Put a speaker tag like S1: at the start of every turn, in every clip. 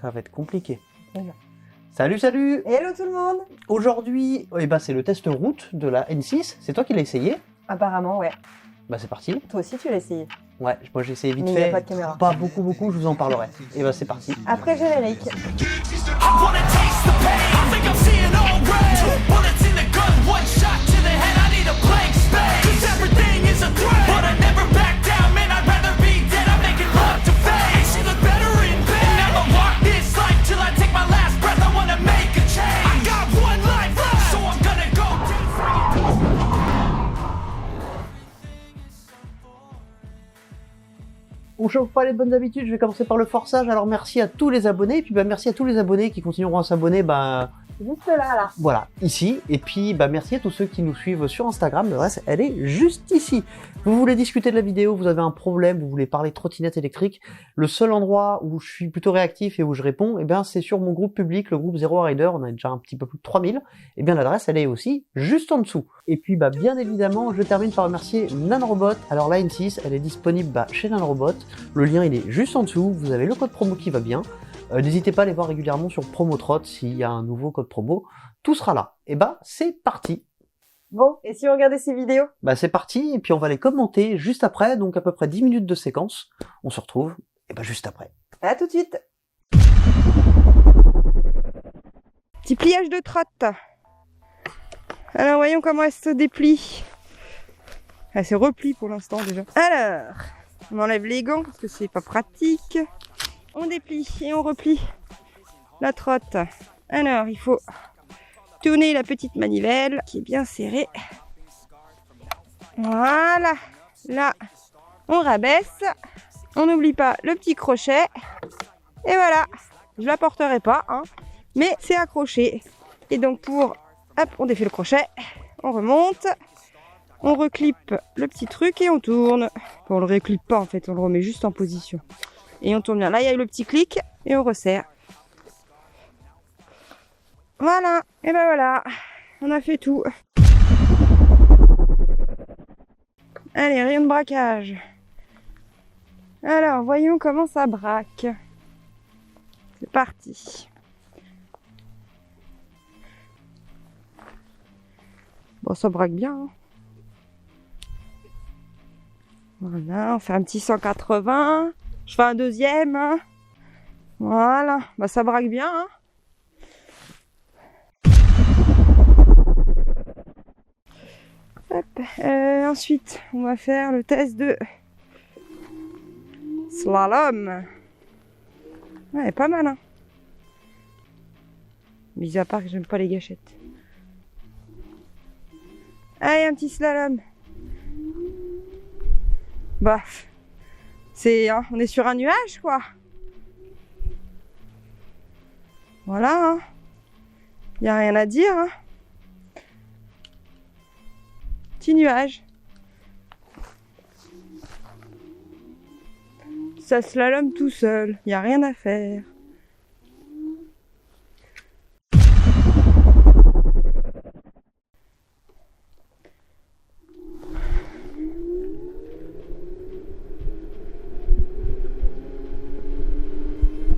S1: ça va être compliqué.
S2: Voilà.
S1: Salut, salut!
S2: Hello tout le monde!
S1: Aujourd'hui, c'est le test route de la N6. C'est toi qui l'as essayé?
S2: Apparemment, ouais.
S1: Bah c'est parti.
S2: Toi aussi, tu l'as essayé.
S1: Ouais, moi j'ai essayé vite
S2: Mais
S1: fait.
S2: y a pas de caméra.
S1: Pas beaucoup, je vous en parlerai. Et bah c'est parti.
S2: Après générique.
S1: On change pas les bonnes habitudes, je vais commencer par le forçage. Alors merci à tous les abonnés, et puis merci à tous les abonnés qui continueront à s'abonner,
S2: Juste là.
S1: voilà, ici. Et puis merci à tous ceux qui nous suivent sur Instagram, l'adresse elle est juste ici. Vous voulez discuter de la vidéo, vous avez un problème, vous voulez parler trottinette électrique, le seul endroit où je suis plutôt réactif et où je réponds, c'est sur mon groupe public, le groupe Zero Rider, on a déjà un petit peu plus de 3000, l'adresse elle est aussi juste en dessous. Et puis bien évidemment, je termine par remercier Nanrobot. Alors la N6, elle est disponible chez Nanrobot, le lien il est juste en dessous, vous avez le code promo qui va bien. N'hésitez pas à les voir régulièrement sur Promotrot s'il y a un nouveau code promo, tout sera là. Et c'est parti.
S2: Bon, et si on regardait ces vidéos?
S1: C'est parti, et puis on va les commenter juste après, donc à peu près 10 minutes de séquence. On se retrouve, juste après.
S2: À tout de suite.
S3: Petit pliage de trotte. Alors voyons comment elle se déplie. Elle se replie pour l'instant déjà. Alors, on enlève les gants parce que c'est pas pratique. On déplie et on replie la trotte. Alors, il faut tourner la petite manivelle qui est bien serrée. Voilà. Là, on rabaisse. On n'oublie pas le petit crochet. Et voilà. Je la porterai pas, mais c'est accroché. Et donc on défait le crochet, on remonte, on reclippe le petit truc et on tourne. Bon, on le reclippe pas en fait, on le remet juste en position. Et on tourne bien. Là, il y a eu le petit clic et on resserre. Voilà. Et voilà. On a fait tout. Allez, rayon de braquage. Alors, voyons comment ça braque. C'est parti. Bon, ça braque bien. Voilà, on fait un petit 180. Je fais un deuxième. Voilà, ça braque bien. Hop. Ensuite, on va faire le test de slalom. Ouais, elle est pas mal. Mis à part que j'aime pas les gâchettes. Allez, un petit slalom. On est sur un nuage, quoi. Voilà. Y a rien à dire. Petit nuage. Ça slalom tout seul. Y a rien à faire.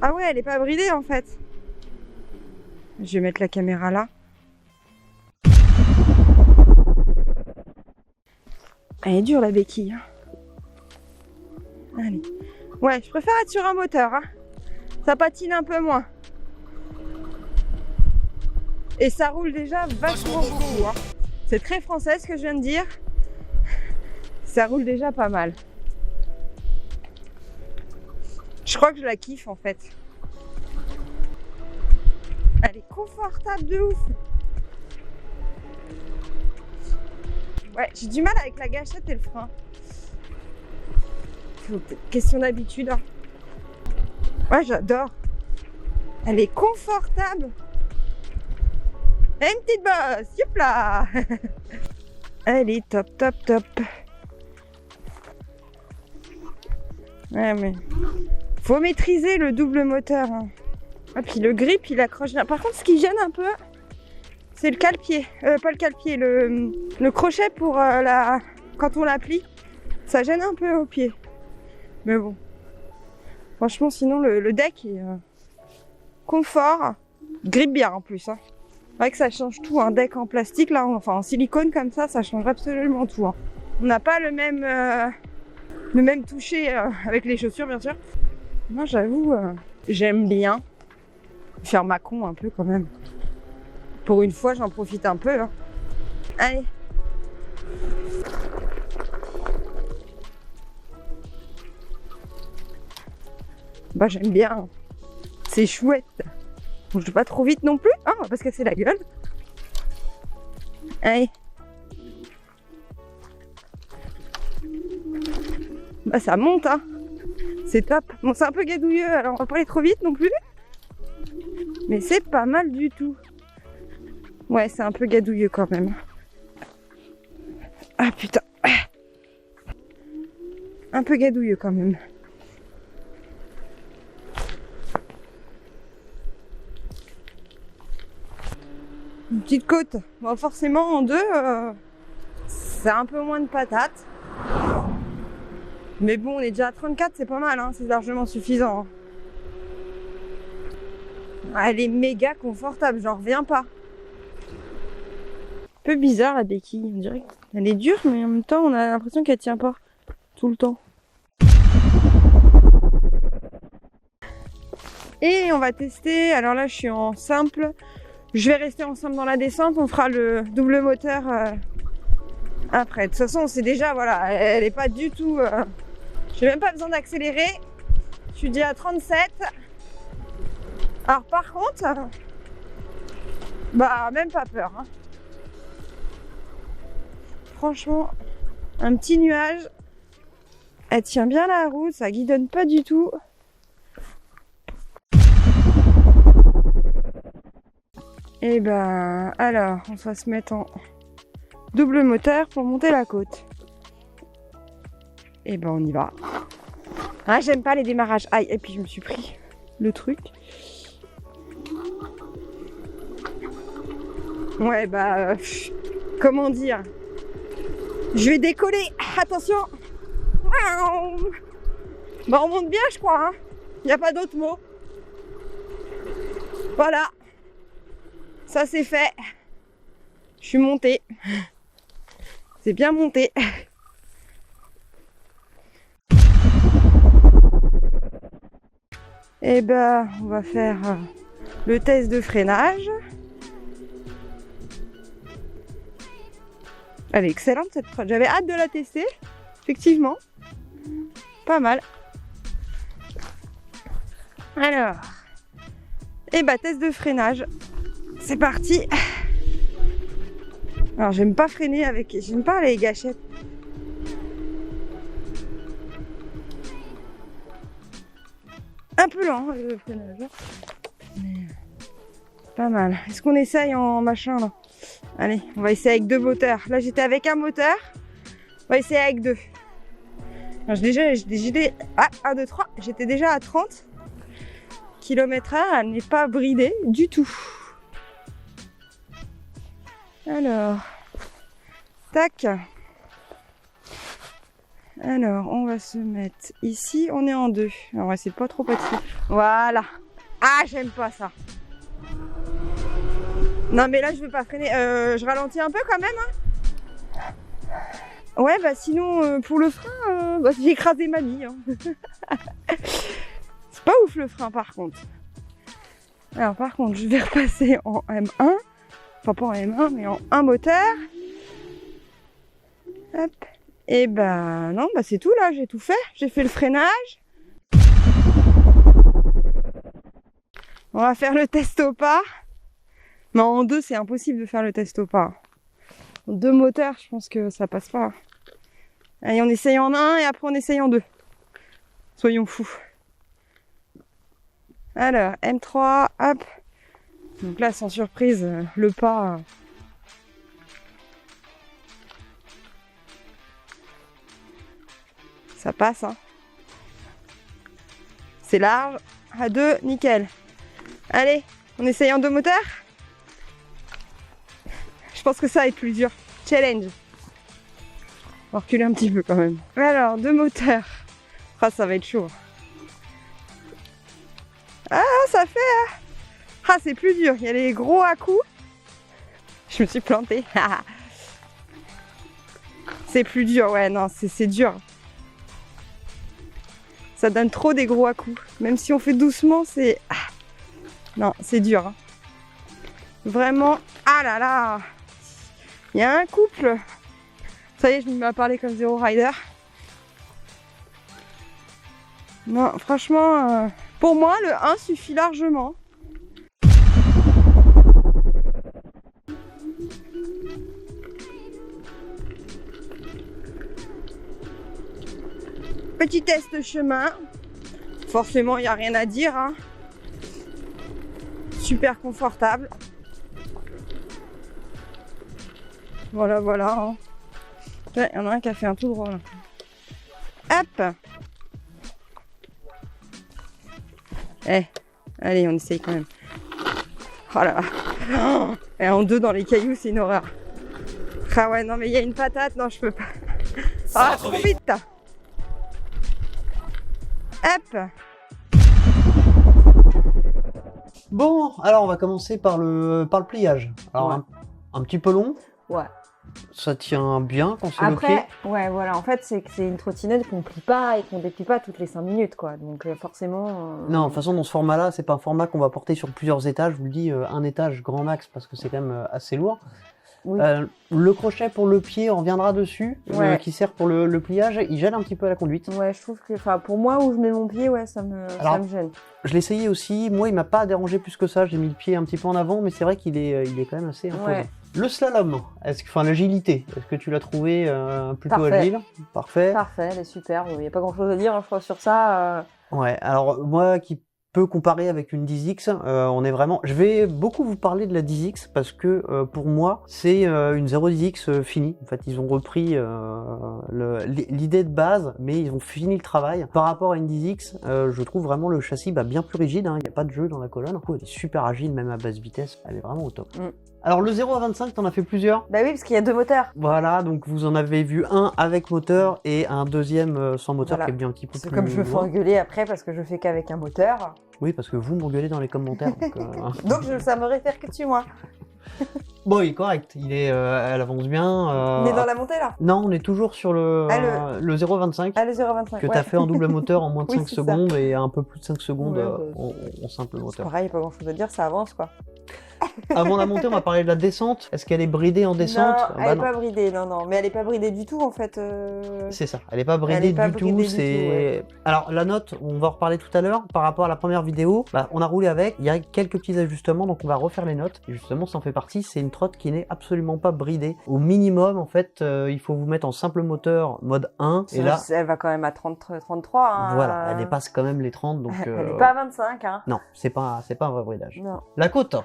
S3: Ah ouais, elle est pas bridée en fait. Je vais mettre la caméra là. Elle est dure la béquille. Allez. Ouais, je préfère être sur un moteur. Ça patine un peu moins. Et ça roule déjà vachement beaucoup. C'est très français ce que je viens de dire. Ça roule déjà pas mal. Je crois que je la kiffe en fait. Elle est confortable de ouf. Ouais, j'ai du mal avec la gâchette et le frein. Question d'habitude. Ouais, j'adore. Elle est confortable. Et une petite bosse. Youp là. Elle est top. Ouais, mais faut maîtriser le double moteur. Et puis le grip, il accroche bien. Par contre, ce qui gêne un peu, c'est le cale-pied. Pas le cale-pied, le crochet pour quand on l'applique. Ça gêne un peu au pied. Mais bon. Franchement, sinon, le deck confort, grippe bien en plus. Hein. C'est vrai que ça change tout, un deck en plastique, là, enfin en silicone comme ça change absolument tout. Hein. On n'a pas le même toucher avec les chaussures, bien sûr. Moi, j'avoue, j'aime bien faire Macron un peu quand même. Pour une fois, j'en profite un peu. Hein. Allez. Bah, j'aime bien. C'est chouette. Bon, je vais pas trop vite non plus, hein, on va pas se casser la gueule. Allez. Bah, ça monte, hein. C'est top. Bon, c'est un peu gadouilleux, alors on va pas aller trop vite non plus. Mais c'est pas mal du tout. Ouais, c'est un peu gadouilleux quand même. Ah putain. Un peu gadouilleux quand même. Une petite côte. Bon, forcément, en deux, c'est un peu moins de patates. Mais bon, on est déjà à 34, c'est pas mal, hein, c'est largement suffisant. Elle est méga confortable, j'en reviens pas. Un peu bizarre la béquille, on dirait qu'elle est dure, mais en même temps, on a l'impression qu'elle tient pas tout le temps. Et on va tester, alors là je suis en simple. Je vais rester en simple dans la descente, on fera le double moteur après. De toute façon, on sait déjà, voilà, elle est pas du tout... J'ai même pas besoin d'accélérer. Je suis déjà à 37. Alors par contre, bah même pas peur. Hein. Franchement, un petit nuage. Elle tient bien la route, ça guidonne pas du tout. Et ben alors, on va se mettre en double moteur pour monter la côte. Et ben on y va. Ah, j'aime pas les démarrages. Aïe, et puis je me suis pris le truc. Ouais, bah, comment dire? Je vais décoller. Attention. Bah, on monte bien, je crois. Hein. Y a pas d'autre mot. Voilà. Ça, c'est fait. Je suis montée. C'est bien monté. Et ben, on va faire le test de freinage. Elle est excellente cette trotte. J'avais hâte de la tester. Effectivement. Pas mal. Alors. Et ben, test de freinage. C'est parti. Alors, j'aime pas freiner avec... J'aime pas les gâchettes. Un peu lent le freinage. Mais pas mal. Est-ce qu'on essaye en machin là? Allez, on va essayer avec deux moteurs. Là j'étais avec un moteur. On va essayer avec deux. Alors, ah, 1, 2, 3. J'étais déjà à 30 km/h. Elle n'est pas bridée du tout. Alors. Tac. Alors, on va se mettre ici. On est en deux. Alors, on va essayer de pas trop patiner. Voilà. Ah, j'aime pas ça. Non, mais là, je vais pas freiner. Je ralentis un peu quand même. Hein. Ouais, bah sinon, pour le frein, bah, j'ai écrasé ma bille. Hein. C'est pas ouf le frein, par contre. Alors, par contre, je vais repasser en M1. Enfin, pas en M1, mais en 1 moteur. Hop. Et bah non, bah c'est tout là, j'ai tout fait. J'ai fait le freinage. On va faire le test au pas. Mais en deux, c'est impossible de faire le test au pas. En 2 moteurs, je pense que ça passe pas. Allez, on essaye en 1 et après on essaye en 2. Soyons fous. Alors, M3, hop. Donc là, sans surprise, le pas... Ça passe, hein. C'est large. À 2, nickel. Allez, on essaye en 2 moteurs. Je pense que ça va être plus dur. Challenge. On va reculer un petit peu quand même. Alors, 2 moteurs. Ah, ça va être chaud. Ah, ça fait... Ah, c'est plus dur, il y a les gros à-coups. Je me suis plantée. C'est plus dur, ouais, non, c'est dur. Ça donne trop des gros à-coups. Même si on fait doucement, c'est... Non, c'est dur. Hein. Vraiment, ah là là. Il y a un couple. Ça y est, je me mets à parler comme Zero Rider. Non, franchement, pour moi, le 1 suffit largement. Petit test chemin. Forcément, il n'y a rien à dire. Hein. Super confortable. Voilà, voilà. Hein. Il y en a un qui a fait un tout droit. Là. Hop. Allez, on essaye quand même. Oh là là. Oh, et en 2 dans les cailloux, c'est une horreur. Ah ouais, non mais il y a une patate, non je peux pas. Ah, trop vite. Hop.
S1: Bon, alors on va commencer par le pliage. Alors
S2: Ouais.
S1: un petit peu long,
S2: Ouais.
S1: ça tient bien quand c'est le pied.
S2: Après, ouais, voilà, en fait, c'est que c'est une trottinette qu'on plie pas et qu'on déplie pas toutes les 5 minutes, quoi. Donc, forcément...
S1: Non, de toute façon, dans ce format-là, c'est pas un format qu'on va porter sur plusieurs étages. Je vous le dis, un étage grand max parce que c'est quand même assez lourd.
S2: Oui.
S1: Le crochet pour le pied, on reviendra dessus,
S2: Ouais.
S1: qui sert pour le pliage. Il gêne un petit peu à la conduite.
S2: Ouais, je trouve que, enfin, pour moi, où je mets mon pied, ouais, ça me gêne.
S1: Je l'ai essayé aussi. Moi, il m'a pas dérangé plus que ça. J'ai mis le pied un petit peu en avant, mais c'est vrai qu'il est quand même assez imposant.
S2: Ouais.
S1: Le slalom, l'agilité, est-ce que tu l'as trouvé plutôt
S2: Parfait.
S1: agile? Parfait.
S2: Parfait, elle est super. Il n'y a pas grand-chose à dire, hein, je crois, sur ça.
S1: Ouais, alors moi qui peux comparer avec une 10X, on est vraiment... Je vais beaucoup vous parler de la 10X parce que pour moi, c'est une 010X finie. En fait, ils ont repris l'idée de base, mais ils ont fini le travail. Par rapport à une 10X, je trouve vraiment le châssis bien plus rigide, hein. Il n'y a pas de jeu dans la colonne. Du coup, elle est super agile, même à basse vitesse. Elle est vraiment au top. Alors le 0 à 25, t'en as fait plusieurs.
S2: Bah oui, parce qu'il y a 2 moteurs.
S1: Voilà, donc vous en avez vu un avec moteur et un deuxième sans moteur
S2: Voilà.
S1: qui est bien un petit peu
S2: C'est
S1: plus
S2: comme je me fais
S1: loin.
S2: engueuler après parce que je fais qu'avec un moteur.
S1: Oui, parce que vous m'engueulez dans les commentaires. Donc,
S2: Donc, ça me réfère que dessus, moi.
S1: Bon, il est correct, elle avance bien.
S2: On est dans la montée, là.
S1: Non, on est toujours sur le 0,25
S2: Ah, le 0,25.
S1: que
S2: ouais.
S1: t'as fait en double moteur en moins de
S2: Oui,
S1: 5
S2: c'est ça.
S1: secondes et un peu plus de 5 secondes
S2: Ouais,
S1: en simple
S2: C'est
S1: moteur.
S2: pareil, pas grand-chose à dire, ça avance, quoi.
S1: Avant la montée, on va parler de la descente. Est-ce qu'elle est bridée en descente?
S2: Non, elle est pas bridée, non. Mais elle est pas bridée du tout, en fait.
S1: C'est ça, elle est pas
S2: Elle
S1: bridée
S2: est pas
S1: du
S2: bridée
S1: tout.
S2: du tout, ouais.
S1: Alors la note, on va en reparler tout à l'heure. Par rapport à la première vidéo, on a roulé avec. Il y a quelques petits ajustements, donc on va refaire les notes. Et justement, ça en fait partie. C'est une trotte qui n'est absolument pas bridée. Au minimum, en fait, il faut vous mettre en simple moteur mode 1. Et là,
S2: Elle va quand même à 33. Hein.
S1: voilà, elle dépasse quand même les 30. Donc,
S2: Elle est pas à 25, hein.
S1: non, c'est pas un vrai bridage.
S2: Non.
S1: La côte,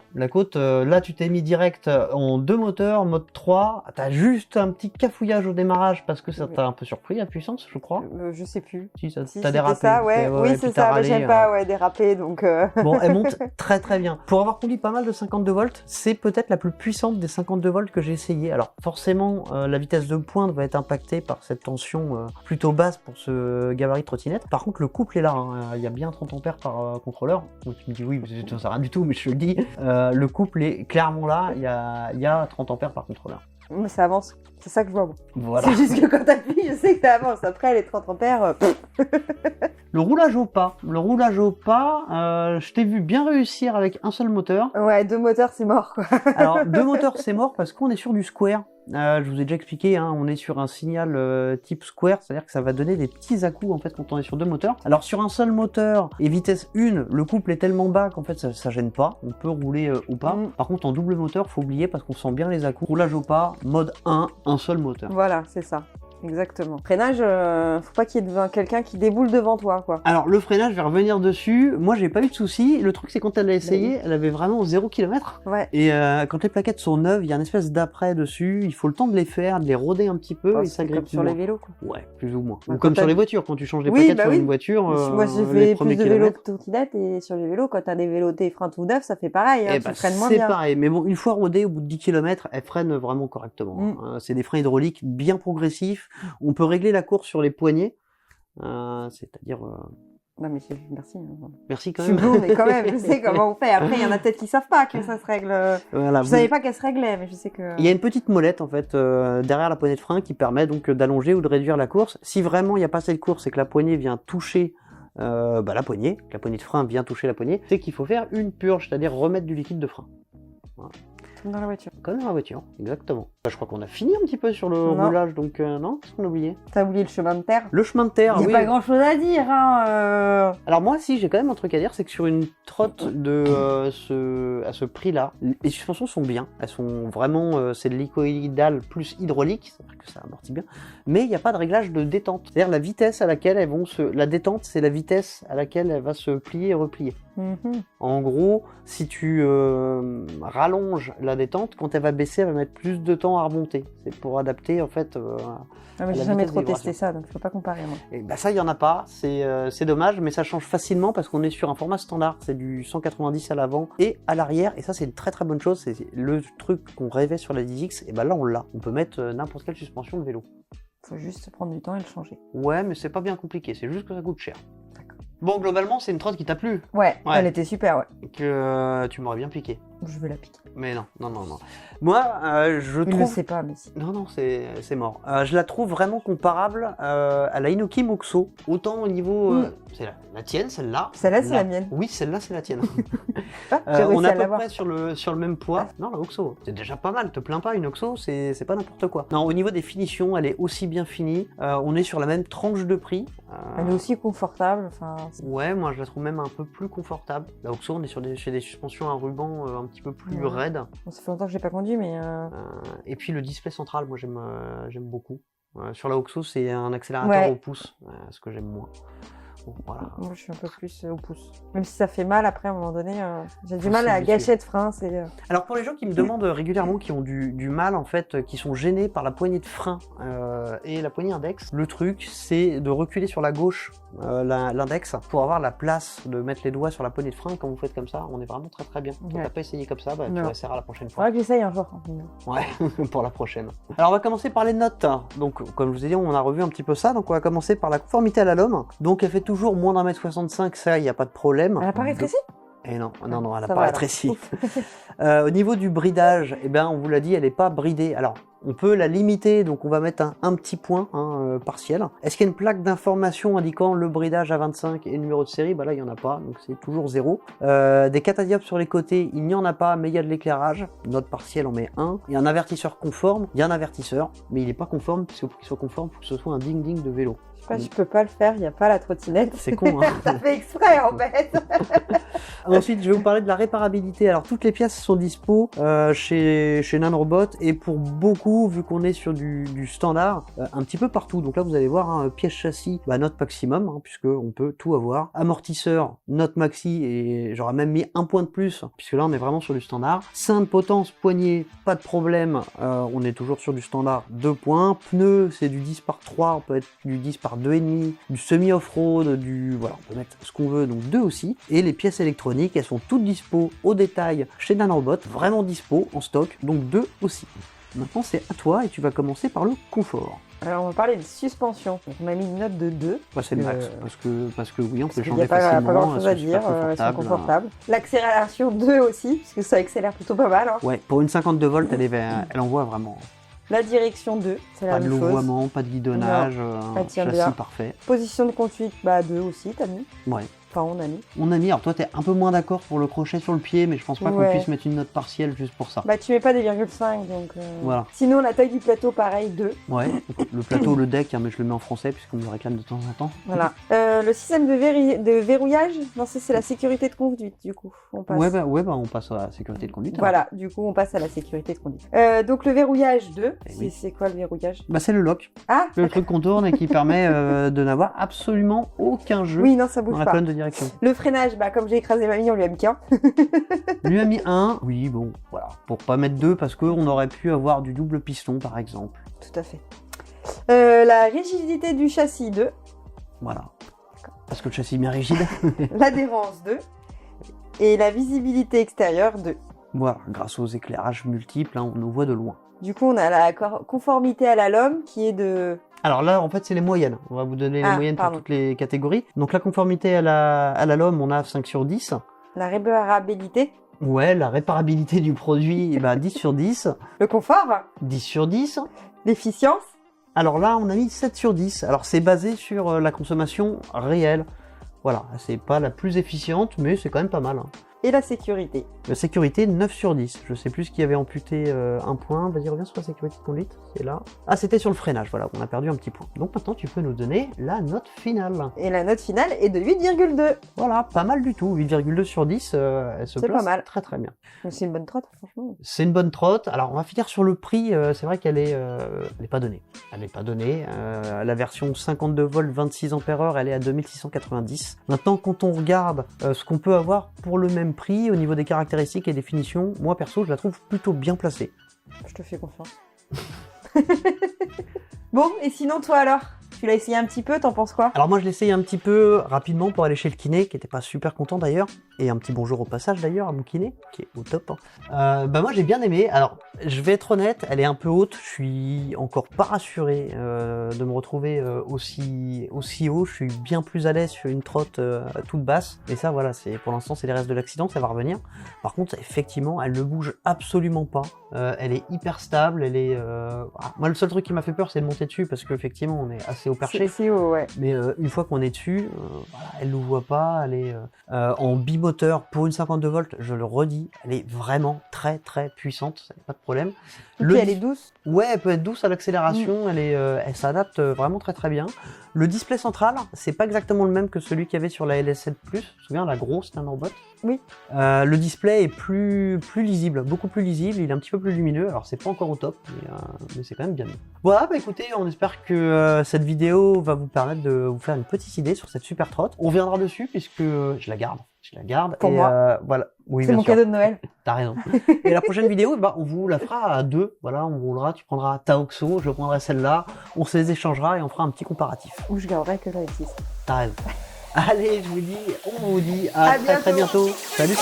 S1: là tu t'es mis direct en 2 moteurs, mode 3, t'as juste un petit cafouillage au démarrage parce que ça t'a un peu surpris la puissance, je crois.
S2: Je sais plus.
S1: Si, ça
S2: Si,
S1: t'as
S2: c'était
S1: dérapé.
S2: ça, ouais. Oui,
S1: puis
S2: c'est
S1: t'as
S2: ça, mais
S1: râlé,
S2: j'aime pas déraper, donc...
S1: Bon, elle monte très très bien. Pour avoir conduit pas mal de 52 volts, c'est peut-être la plus puissante des 52 volts que j'ai essayé. Alors forcément, la vitesse de pointe va être impactée par cette tension plutôt basse pour ce gabarit de trottinette. Par contre, le couple est là, hein. Il y a bien 30 ampères par contrôleur. Donc tu me dis oui, ça sert à rien du tout, mais je te le dis. Le couple est clairement là, il y a 30 ampères par contrôleur.
S2: Mais ça avance, c'est ça que je vois, moi.
S1: Voilà.
S2: C'est juste que quand t'appuies, je sais que ça avance. Après, les 30 ampères...
S1: Le roulage au pas, je t'ai vu bien réussir avec un seul moteur.
S2: Ouais, 2 moteurs, c'est mort, quoi.
S1: Alors, 2 moteurs, c'est mort parce qu'on est sur du square. Je vous ai déjà expliqué, hein, on est sur un signal type square, c'est-à-dire que ça va donner des petits à-coups en fait quand on est sur 2 moteurs. Alors sur un seul moteur et vitesse 1, le couple est tellement bas qu'en fait ça gêne pas, on peut rouler au pas. Par contre en double moteur, faut oublier parce qu'on sent bien les à-coups. Roulage au pas, mode 1, un seul moteur.
S2: Voilà, c'est ça. Exactement. Freinage, faut pas qu'il y ait quelqu'un qui déboule devant toi, quoi.
S1: Alors le freinage, je vais revenir dessus. Moi j'ai pas eu de soucis. Le truc c'est quand elle l'a essayé, elle avait vraiment 0 km.
S2: Ouais.
S1: Et quand les plaquettes sont neuves, il y a une espèce d'après dessus. Il faut le temps de les faire, de les roder un petit peu et ça
S2: C'est
S1: grippe
S2: comme sur les vélos, quoi.
S1: Ouais, plus ou moins.
S2: Bah,
S1: Ou comme
S2: quand
S1: sur les
S2: t'as-
S1: voitures, quand tu changes les
S2: Oui,
S1: plaquettes
S2: bah
S1: sur
S2: oui.
S1: une voiture.
S2: Moi, j'ai
S1: les
S2: fait
S1: premiers
S2: plus de vélos
S1: kilomètres.
S2: que trottinette et sur les vélos, quand t'as des vélos tes freins tout neufs, ça fait pareil, hein,
S1: Eh
S2: tu
S1: ben,
S2: freines moins
S1: c'est
S2: bien.
S1: pareil, mais bon, une fois rodée, au bout de 10 km, elle freine vraiment correctement. C'est des freins hydrauliques bien progressifs. On peut régler la course sur les poignets, c'est-à-dire
S2: Non, mais merci.
S1: Merci quand
S2: Je suis
S1: même.
S2: blonde, mais quand même, je sais comment on fait. Après, il y en a peut-être qui savent pas que ça se règle.
S1: Voilà,
S2: Je savais pas qu'elle se réglait, mais je sais que.
S1: Il y a une petite molette en fait derrière la poignée de frein qui permet donc d'allonger ou de réduire la course. Si vraiment il n'y a pas assez de course et que la poignée vient toucher la poignée, que la poignée de frein vient toucher la poignée, c'est qu'il faut faire une purge, c'est-à-dire remettre du liquide de frein. Voilà.
S2: Comme dans la voiture.
S1: Comme dans la voiture, exactement. Je crois qu'on a fini un petit peu sur le
S2: Non.
S1: roulage, donc non, qu'est-ce qu'on a oublié?
S2: T'as oublié le chemin de terre?
S1: Le chemin de terre,
S2: Il n'y a
S1: oui.
S2: pas grand chose à dire, hein.
S1: Alors moi, si, j'ai quand même un truc à dire, c'est que sur une trotte à ce prix-là, les suspensions sont bien. Elles sont vraiment, c'est de l'hélicoïdal plus hydraulique, c'est-à-dire que ça amortit bien. Mais il n'y a pas de réglage de détente. C'est-à-dire la vitesse à laquelle elles vont se... La détente, c'est la vitesse à laquelle elle va se plier et replier. En gros, si tu rallonges la détente, quand elle va baisser, elle va mettre plus de temps à remonter. C'est pour adapter en fait.
S2: Ah, mais j'ai
S1: la
S2: jamais
S1: vitesse
S2: trop
S1: de
S2: testé
S1: vibration.
S2: ça, donc je peux pas comparer moi.
S1: Et bah ça, il y en a pas. C'est dommage, mais ça change facilement parce qu'on est sur un format standard. C'est du 190 à l'avant et à l'arrière. Et ça, c'est une très très bonne chose. C'est le truc qu'on rêvait sur la 10X. Et bah là, on l'a. On peut mettre n'importe quelle suspension de vélo.
S2: Faut juste prendre du temps et le changer.
S1: Ouais, mais c'est pas bien compliqué. C'est juste que ça coûte cher. Bon, globalement, c'est une trotte qui t'a plu.
S2: Ouais,
S1: Ouais.
S2: elle était super, ouais.
S1: Que tu m'aurais bien piqué.
S2: Je vais la piquer.
S1: Mais non, non, non, non. Moi, je
S2: Il
S1: trouve...
S2: le sait pas, mais si.
S1: Non, non, c'est mort. Je la trouve vraiment comparable à la Inoki Moxo. Autant au niveau... c'est la tienne, celle-là.
S2: Celle-là, c'est la mienne.
S1: Oui, celle-là, c'est la tienne.
S2: Ah, j'ai
S1: On
S2: réussi
S1: est
S2: à
S1: à peu
S2: l'avoir.
S1: près sur le même poids. Non, la Oxo, c'est déjà pas mal. Te plains pas, une Oxo, c'est pas n'importe quoi. Non, au niveau des finitions, elle est aussi bien finie. On est sur la même tranche de prix.
S2: Elle est aussi confortable, enfin...
S1: Ouais, moi je la trouve même un peu plus confortable. La Oxo, on est sur chez des suspensions à ruban un petit peu plus
S2: Ouais.
S1: raides.
S2: Bon, ça fait longtemps que j'ai pas conduit, mais...
S1: Et puis le display central, moi j'aime beaucoup. Sur la Oxo, c'est un accélérateur
S2: Ouais.
S1: au pouce, ce que j'aime moins. Bon, voilà.
S2: Moi, je suis un peu plus au pouce. Même si ça fait mal, après, à un moment donné, j'ai du
S1: Faut
S2: mal à
S1: s'habituer.
S2: gâcher de frein, c'est...
S1: Alors pour les gens qui me demandent régulièrement, qui ont du mal en fait, qui sont gênés par la poignée de frein et la poignée index, le truc c'est de reculer sur la gauche l'index pour avoir la place de mettre les doigts sur la poignée de frein. Quand vous faites comme ça, on est vraiment très très bien. Toi,
S2: Ouais.
S1: t'as pas essayé comme ça, bah, tu
S2: Non.
S1: essaieras la prochaine fois.
S2: Faudra que j'essaye un jour.
S1: Ouais, pour la prochaine. Alors on va commencer par les notes. Donc comme je vous ai dit, on a revu un petit peu ça. Donc on va commencer par la conformité à la LOM. Donc elle fait toujours moins d'1m65, ça il n'y a pas de problème.
S2: Elle a pas rétréci?
S1: Et non, non, non, elle n'a
S2: Ça
S1: pas
S2: va,
S1: rétréci.
S2: alors.
S1: Au niveau du bridage, eh ben, on vous l'a dit, elle n'est pas bridée. Alors, on peut la limiter, donc on va mettre un petit point partiel. Est-ce qu'il y a une plaque d'information indiquant le bridage à 25 et le numéro de série? Bah là, il n'y en a pas, donc c'est toujours 0. Des catadioptres sur les côtés, il n'y en a pas, mais il y a de l'éclairage. Note partielle, on met 1. Il y a un avertisseur conforme, il y a un avertisseur, mais il n'est pas conforme, puisque pour qu'il soit conforme, il faut que ce soit un ding-ding de vélo.
S2: Je sais pas, je peux pas le faire, il n'y a pas la trottinette.
S1: C'est con, hein.
S2: Ça fait exprès, en fait.
S1: Ensuite, je vais vous parler de la réparabilité. Alors, toutes les pièces sont dispo chez Nanrobot et pour beaucoup, vu qu'on est sur du standard, un petit peu partout. Donc là, vous allez voir, hein, pièce châssis, note maximum, hein, puisque on peut tout avoir. Amortisseur, note maxi, et j'aurais même mis un point de plus, puisque là, on est vraiment sur du standard. Sein de potence, poignée, pas de problème, on est toujours sur du standard, 2 points. Pneus, c'est du 10 par 3, on peut être du 10 par 2,5, du semi-off-road, voilà, on peut mettre ce qu'on veut, donc 2 aussi. Et les pièces électroniques, elles sont toutes dispo au détail chez Nanrobot, vraiment dispo en stock, donc 2 aussi. Maintenant c'est à toi et tu vas commencer par le confort.
S2: Alors, on va parler de suspension. Donc, on a mis une note de 2.
S1: Bah, c'est le max, parce que oui, on peut
S2: Il n'y
S1: changer
S2: a pas
S1: facilement.
S2: grand chose à
S1: elles sont super
S2: dire, elles sont
S1: confortables.
S2: confortables. L'accélération 2 aussi, parce que ça accélère plutôt pas mal. Hein.
S1: Ouais, pour une 52 volts, elle envoie vraiment.
S2: La direction 2, c'est la
S1: Pas de
S2: même chose.
S1: louvoiement, pas de guidonnage,
S2: elle tient
S1: châssis
S2: bien.
S1: parfait.
S2: Position de conduite, 2 aussi, t'as mis.
S1: Ouais.
S2: Enfin, on a mis.
S1: On a mis, alors toi t'es un peu moins d'accord pour le crochet sur le pied, mais je pense pas qu'on
S2: Ouais.
S1: puisse mettre une note partielle juste pour ça.
S2: Tu mets pas des virgules 5, donc...
S1: Voilà.
S2: Sinon, la taille du plateau, pareil, 2.
S1: Ouais, le plateau, le deck, hein, mais je le mets en français puisqu'on me le réclame de temps en temps.
S2: Voilà. Le système de verrouillage, non, ça, c'est la sécurité de conduite, du coup. On passe.
S1: Ouais, on passe à la sécurité de conduite.
S2: Voilà, du coup, on passe à la sécurité de conduite. Donc, le verrouillage 2,
S1: Eh oui.
S2: c'est quoi le verrouillage?
S1: Bah c'est le lock,
S2: Ah
S1: le truc qu'on tourne et qui permet de n'avoir absolument aucun jeu
S2: Oui, non, ça
S1: dans
S2: bouge
S1: la
S2: pas.
S1: colonne de direction.
S2: Le freinage, comme j'ai écrasé mamie, on lui a mis qu'un.
S1: Lui a mis 1, oui bon, voilà, pour pas mettre 2 parce qu'on aurait pu avoir du double piston par exemple.
S2: Tout à fait. La rigidité du châssis 2.
S1: Voilà. Parce que le châssis est bien rigide.
S2: L'adhérence 2. Et la visibilité extérieure 2.
S1: Voilà, grâce aux éclairages multiples, hein, on nous voit de loin.
S2: Du coup, on a la conformité à la LOM qui est de
S1: Alors là, en fait, c'est les moyennes. On va vous donner les moyennes pour
S2: pardon.
S1: toutes les catégories. Donc la conformité à la LOM, on a 5 sur 10.
S2: La réparabilité,
S1: Ouais, la réparabilité du produit, 10 sur 10.
S2: le confort,
S1: 10 sur 10.
S2: l'efficience,
S1: Alors là, on a mis 7 sur 10. Alors c'est basé sur la consommation réelle. Voilà, c'est pas la plus efficiente, mais c'est quand même pas mal. Hein.
S2: et la sécurité.
S1: La sécurité, 9 sur 10. Je sais plus ce qui avait amputé un point. Vas-y, reviens sur la sécurité de conduite. C'est là. Ah, c'était sur le freinage. Voilà, on a perdu un petit point. Donc maintenant, tu peux nous donner la note finale.
S2: Et la note finale est de 8,2.
S1: Voilà, pas mal du tout. 8,2 sur 10, elle se
S2: C'est
S1: place
S2: pas mal.
S1: très très bien.
S2: Donc c'est une bonne trotte, franchement.
S1: C'est une bonne trotte. Alors, on va finir sur le prix. C'est vrai qu'elle est, elle est pas donnée. Elle n'est pas donnée. La version 52 volts, 26 ampères-heure, elle est à 2690. Maintenant, quand on regarde ce qu'on peut avoir pour le même prix, au niveau des caractéristiques et des finitions, moi perso, je la trouve plutôt bien placée.
S2: Je te fais confiance. Bon, et sinon toi alors? Tu l'as essayé un petit peu, t'en penses quoi?
S1: Alors moi je l'essaye un petit peu rapidement pour aller chez le kiné, qui était pas super content d'ailleurs, et un petit bonjour au passage d'ailleurs à mon kiné, qui est au top. Hein. Moi j'ai bien aimé, alors je vais être honnête, elle est un peu haute, je suis encore pas rassuré de me retrouver aussi haut, je suis bien plus à l'aise sur une trotte toute basse, et ça voilà, pour l'instant c'est les restes de l'accident, ça va revenir. Par contre effectivement elle ne bouge absolument pas, elle est hyper stable, elle est... Moi le seul truc qui m'a fait peur c'est de monter dessus, parce qu'effectivement on est assez au perché.
S2: C'est haut, ouais.
S1: Mais une fois qu'on est dessus, voilà, elle ne nous voit pas, elle est en bimoteur pour une 52 volts, je le redis, elle est vraiment très très puissante, ça n'est pas de problème.
S2: Et puis elle est douce.
S1: Ouais, elle peut être douce à l'accélération, elle s'adapte vraiment très très bien. Le display central, c'est pas exactement le même que celui qu'il y avait sur la LS7+, tu te souviens, la grosse Thunderbot.
S2: Oui.
S1: Le display est plus lisible, beaucoup plus lisible, il est un petit peu plus lumineux, alors c'est pas encore au top, mais c'est quand même bien mieux. Voilà, écoutez, on espère que cette vidéo va vous permettre de vous faire une petite idée sur cette super trotte. On reviendra dessus puisque je la garde.
S2: Pour moi.
S1: Voilà. Oui,
S2: C'est
S1: bien
S2: mon
S1: sûr.
S2: cadeau de Noël.
S1: T'as raison. Et la prochaine vidéo, on vous la fera à deux. Voilà, on roulera, tu prendras ta Oxo, je prendrai celle-là, on se les échangera et on fera un petit comparatif.
S2: Ou je garderai que la X6.
S1: T'as raison. Allez, on vous dit à très très bientôt. Salut.